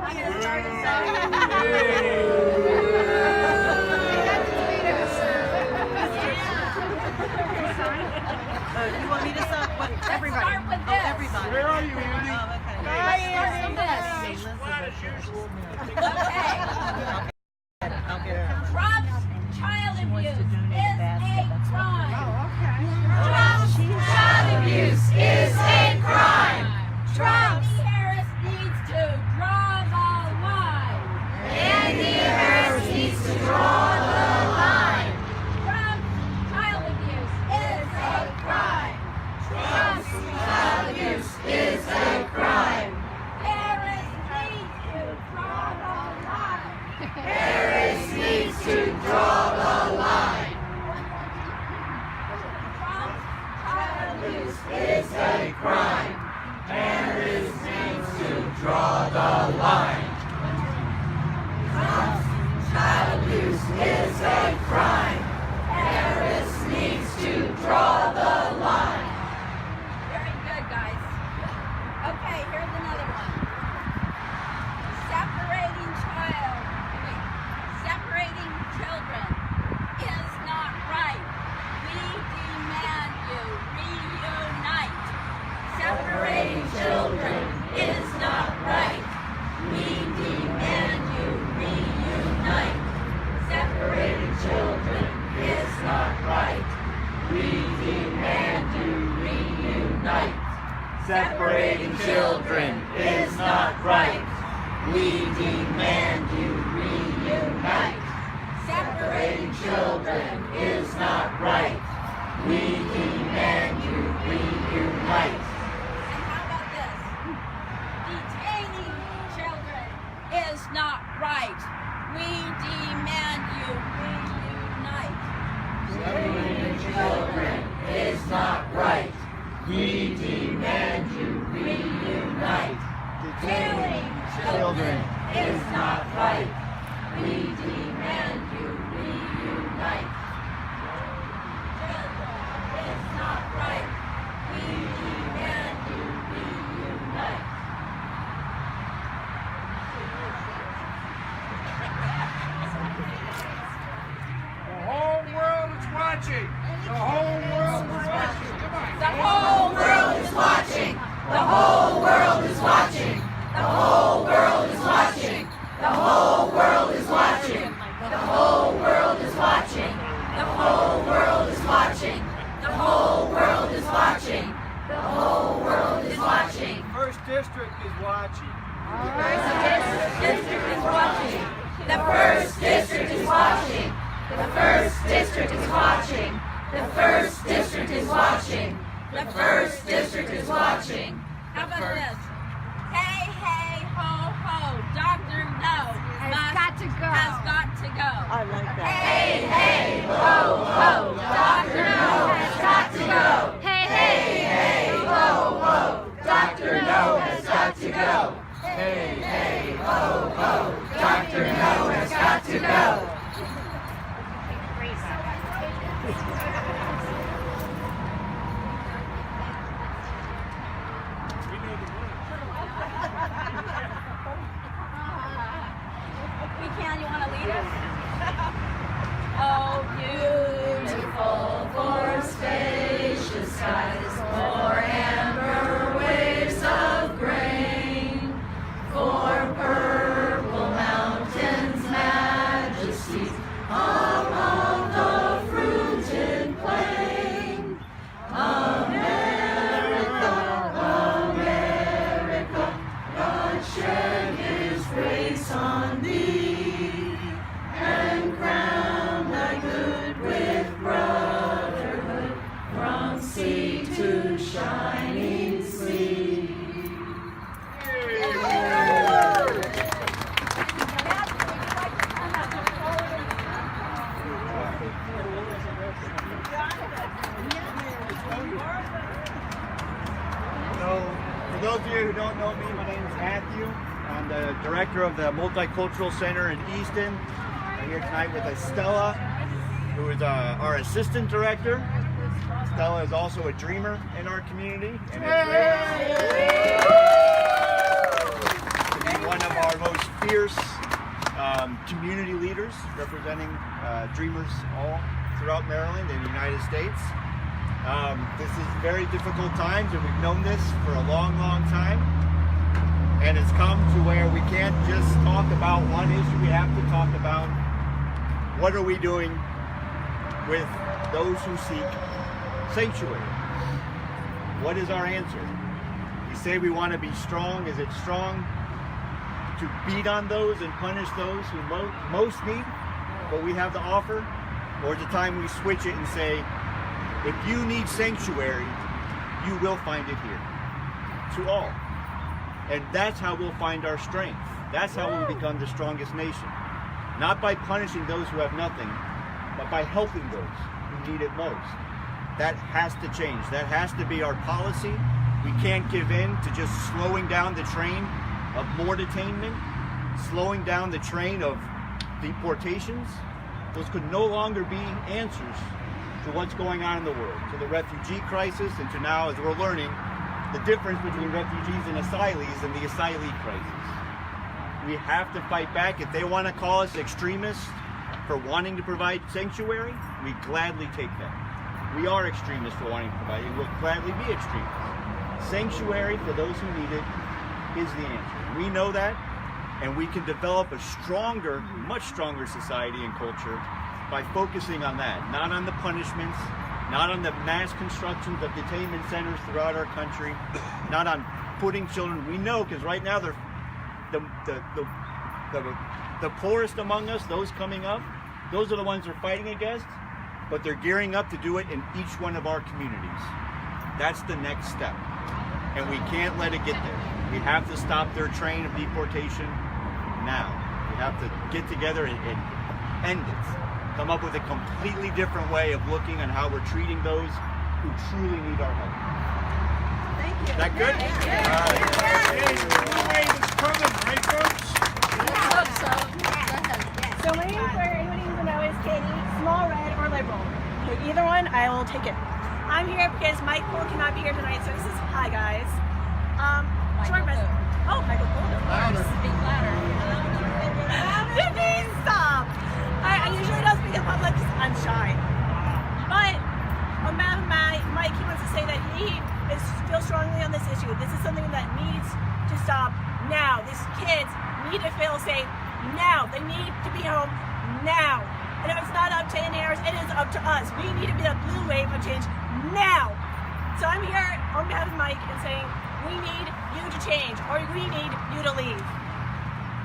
You want me to start with everybody? Start with this. Everybody. Where are you, Andy? Oh, okay. Let's start with this. Okay. I'll get it. Trump's child abuse is a crime. Okay. Trump's child abuse is a crime. Trump's Harris needs to draw the line. Andy Harris needs to draw the line. Trump's child abuse is a crime. Trump's child abuse is a crime. Harris needs to draw the line. Harris needs to draw the line. Trump's child abuse is a crime. Harris needs to draw the line. Trump's child abuse is a crime. Harris needs to draw the line. Very good, guys. Okay, here's another one. Separating children is not right. We demand you reunite. Separating children is not right. We demand you reunite. Separating children is not right. We demand you reunite. Separating children is not right. We demand you reunite. Separating children is not right. We demand you reunite. And how about this? Detaining children is not right. We demand you reunite. Separating children is not right. We demand you reunite. Detaining children is not right. We demand you reunite. Children is not right. We demand you reunite. The whole world is watching. The whole world is watching. Come on. The whole world is watching. The whole world is watching. The whole world is watching. The whole world is watching. The whole world is watching. The whole world is watching. The whole world is watching. The whole world is watching. First District is watching. The first district is watching. The first district is watching. The first district is watching. The first district is watching. The first district is watching. How about this? Hey, hey, ho, ho, Dr. No has got to go. I like that. Hey, hey, ho, ho, Dr. No has got to go. Hey, hey, ho, ho, Dr. No has got to go. Hey, hey, ho, ho, Dr. No has got to go. We can, you want to lead us? Oh, beautiful for spacious skies, for amber waves of grain, for purple mountains, majesties among the fruited plain. America, America, God shed His grace on thee, and crown thy good with brotherhood, from sea to shining sea. So, for those of you who don't know me, my name is Matthew. I'm the director of the Multicultural Center in Easton. I'm here tonight with Estella, who is our assistant director. Estella is also a dreamer in our community, and it's great to be one of our most fierce community leaders representing Dreamers all throughout Maryland and the United States. This is very difficult times, and we've known this for a long, long time. And it's come to where we can't just talk about one issue. We have to talk about what are we doing with those who seek sanctuary. What is our answer? We say we want to be strong. Is it strong to beat on those and punish those who most need what we have to offer? Or is it time we switch it and say, if you need sanctuary, you will find it here. To all. And that's how we'll find our strength. That's how we'll become the strongest nation. Not by punishing those who have nothing, but by helping those who need it most. That has to change. That has to be our policy. We can't give in to just slowing down the train of more detainment, slowing down the train of deportations. Those could no longer be answers to what's going on in the world, to the refugee crisis, and to now, as we're learning, the difference between refugees and asylees and the asylee crisis. We have to fight back. If they want to call us extremists for wanting to provide sanctuary, we gladly take that. We are extremists for wanting to provide it. We'll gladly be extremists. Sanctuary for those who need it is the answer. We know that, and we can develop a stronger, much stronger society and culture by focusing on that, not on the punishments, not on the mass constructions of detainment centers throughout our country, not on putting children. We know, because right now they're the poorest among us, those coming up, those are the ones they're fighting against, but they're gearing up to do it in each one of our communities. That's the next step, and we can't let it get there. We have to stop their train of deportation now. We have to get together and end it. Come up with a completely different way of looking at how we're treating those who truly need our help. Thank you. Is that good? Hey, the new wave is coming, right, folks? I hope so. Go ahead. So my name, for anybody who doesn't know, is Katie, small, red, or liberal. Okay, either one, I will take it. I'm here because Michael cannot be here tonight, so this is hi guys. Short message. Oh, Michael Boulder. Speak louder. Denise, stop! I usually don't speak in public because I'm shy. But on behalf of Mike, he wants to say that he is still strongly on this issue. This is something that needs to stop now. These kids need to feel safe now. They need to be home now. And if it's not up to NARS, it is up to us. We need to be the blue wave of change now. So I'm here on behalf of Mike and saying, we need you to change, or we need you to leave.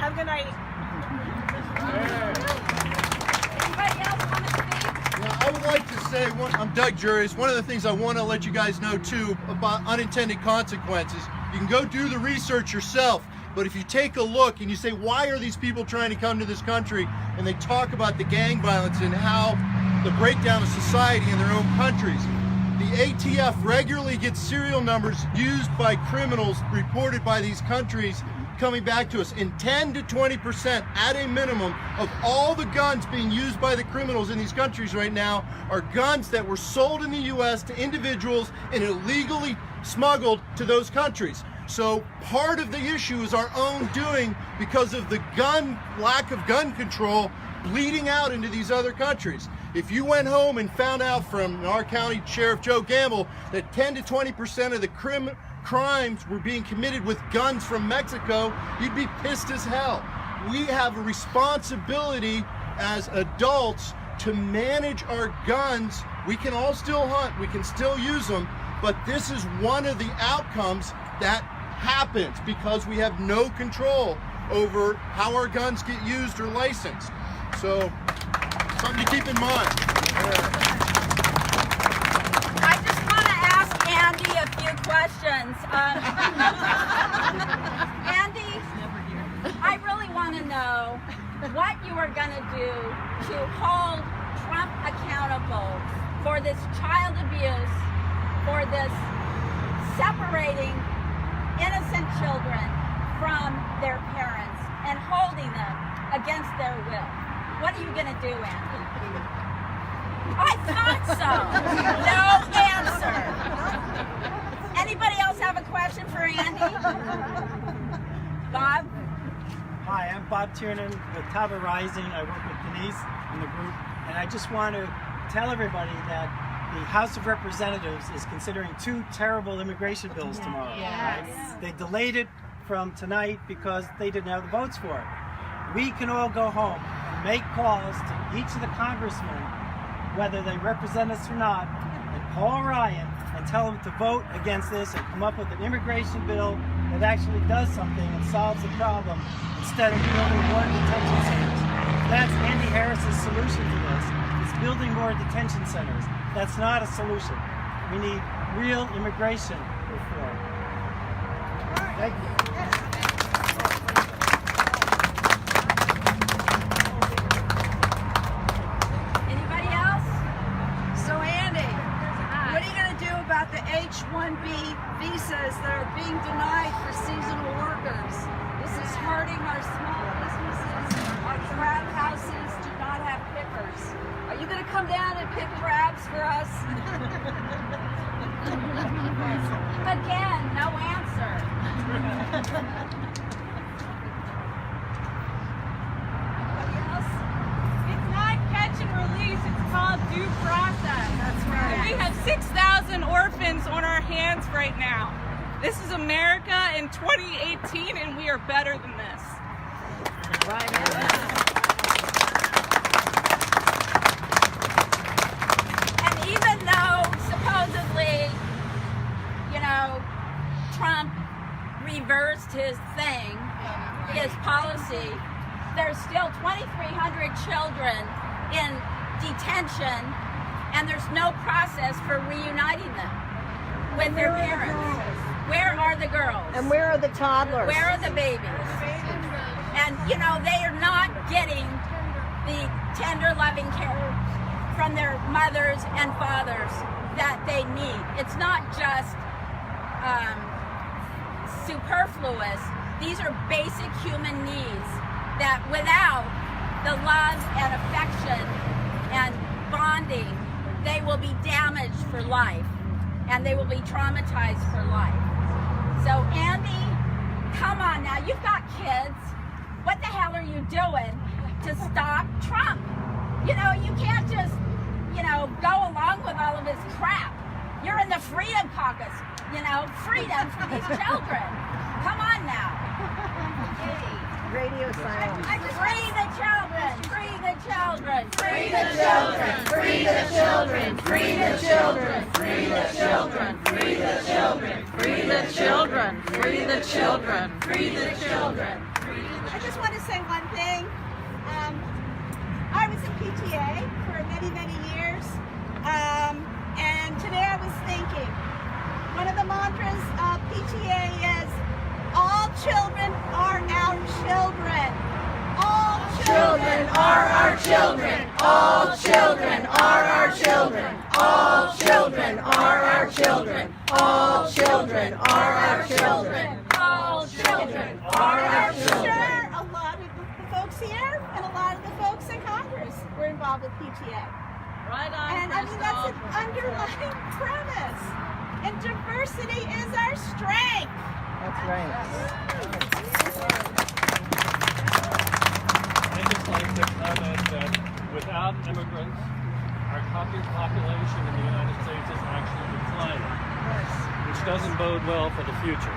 Have a good night. Anybody else want to speak? Well, I would like to say, I'm Doug Juris. One of the things I want to let you guys know too about unintended consequences, you can go do the research yourself, but if you take a look and you say, why are these people trying to come to this country, and they talk about the gang violence and how the breakdown of society in their own countries. The ATF regularly gets serial numbers used by criminals reported by these countries coming back to us, in 10 to 20% at a minimum of all the guns being used by the criminals in these countries right now are guns that were sold in the US to individuals and illegally smuggled to those countries. So part of the issue is our own doing because of the lack of gun control bleeding out into these other countries. If you went home and found out from our county sheriff Joe Gamble that 10 to 20% of the crimes were being committed with guns from Mexico, you'd be pissed as hell. We have a responsibility as adults to manage our guns. We can all still hunt, we can still use them, but this is one of the outcomes that happens because we have no control over how our guns get used or licensed. So, something to keep in mind. I just want to ask Andy a few questions. Andy, I really want to know what you are going to do to hold Trump accountable for this child abuse, for this separating innocent children from their parents and holding them against their will. What are you going to do, Andy? I thought so. No answer. Anybody else have a question for Andy? Bob? Hi, I'm Bob Tiernan with Taba Rising. I work with Denise in the group, and I just want to tell everybody that the House of Representatives is considering 2 terrible immigration bills tomorrow. Right? They delayed it from tonight because they didn't have the votes for it. We can all go home and make calls to each of the congressmen, whether they represent us or not, and call Ryan and tell them to vote against this and come up with an immigration bill that actually does something and solves the problem instead of building more detention centers. That's Andy Harris's solution to this. It's building more detention centers. That's not a solution. We need real immigration reform. Thank you. Anybody else? So Andy, what are you going to do about the H-1B visas that are being denied for seasonal workers? This is hurting our small businesses. Our crab houses do not have pickers. Are you going to come down and pick crabs for us? Again, no answer. Anybody else? It's not catch and release, it's called due process. That's right. We have 6,000 orphans on our hands right now. This is America in 2018, and we are better than this. Right. And even though supposedly, Trump reversed his thing, his policy, there's still 2,300 children in detention, and there's no process for reuniting them with their parents. Where are the girls? And where are the toddlers? Where are the babies? And, they are not getting the tender, loving care from their mothers and fathers that they need. It's not just superfluous. These are basic human needs that without the love and affection and bonding, they will be damaged for life and they will be traumatized for life. So Andy, come on now, you've got kids. What the hell are you doing to stop Trump? You can't just, go along with all of his crap. You're in the Freedom Caucus, freedom for these children. Come on now. Radio silence. Free the children, free the children, free the children, free the children, free the children, free the children, free the children, free the children, free the children, free the children. I just want to say one thing. I was in PTA for many, many years. And today I was thinking, one of the mantras of PTA is, all children are our children. All children are our children. All children are our children. All children are our children. All children are our children. All children are our children. Sure, a lot of the folks here and a lot of the folks in Congress were involved with PTA. Right on. And that's an underlying premise. And diversity is our strength. That's right. I'd just like to comment that without immigrants, our population in the United States is actually declining, which doesn't bode well for the future.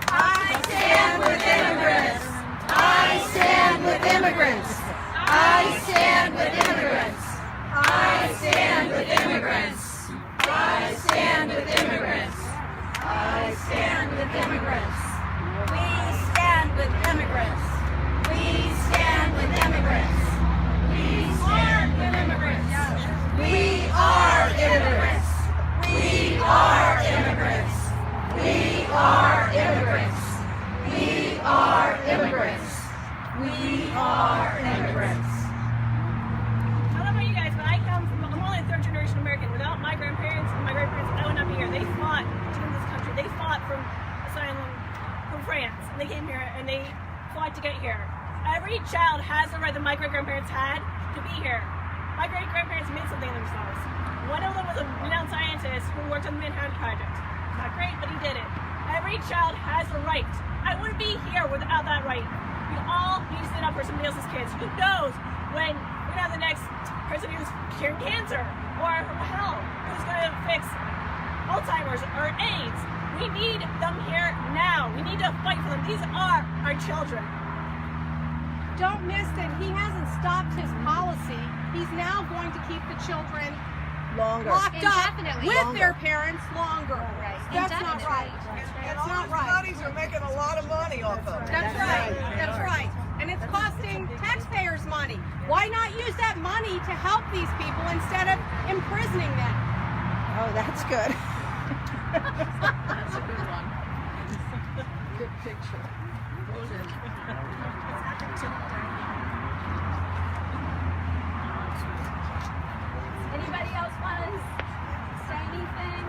I stand with immigrants. I stand with immigrants. I stand with immigrants. I stand with immigrants. I stand with immigrants. I stand with immigrants. We stand with immigrants. We stand with immigrants. We stand with immigrants. We are immigrants. We are immigrants. We are immigrants. We are immigrants. We are immigrants. I don't know about you guys, but I'm only a third generation American. Without my grandparents and my great-parents, I would not be here. They fought to get in this country. They fought from asylum from France. And they came here and they fought to get here. Every child has the right that my great-grandparents had to be here. My great-grandparents made something of themselves. One of them was a renowned scientist who worked on the Manhattan Project. Not great, but he did it. Every child has a right. I wouldn't be here without that right. We all need to stand up for somebody else's kids. Who knows when we have the next person who's curing cancer, or hell, who's going to fix Alzheimer's or AIDS. We need them here now. We need to fight for them. These are our children. Don't miss that he hasn't stopped his policy. He's now going to keep the children Longer. locked up Indefinitely. with Longer. their parents longer. Right. That's not Indefinitely. right. That's not right. Studies are making a lot of money off of it. That's right. That's right. And it's costing taxpayers money. Why not use that money to help these people instead of imprisoning them? Oh, that's good. That's a good one. Good picture. Anybody else want to say anything?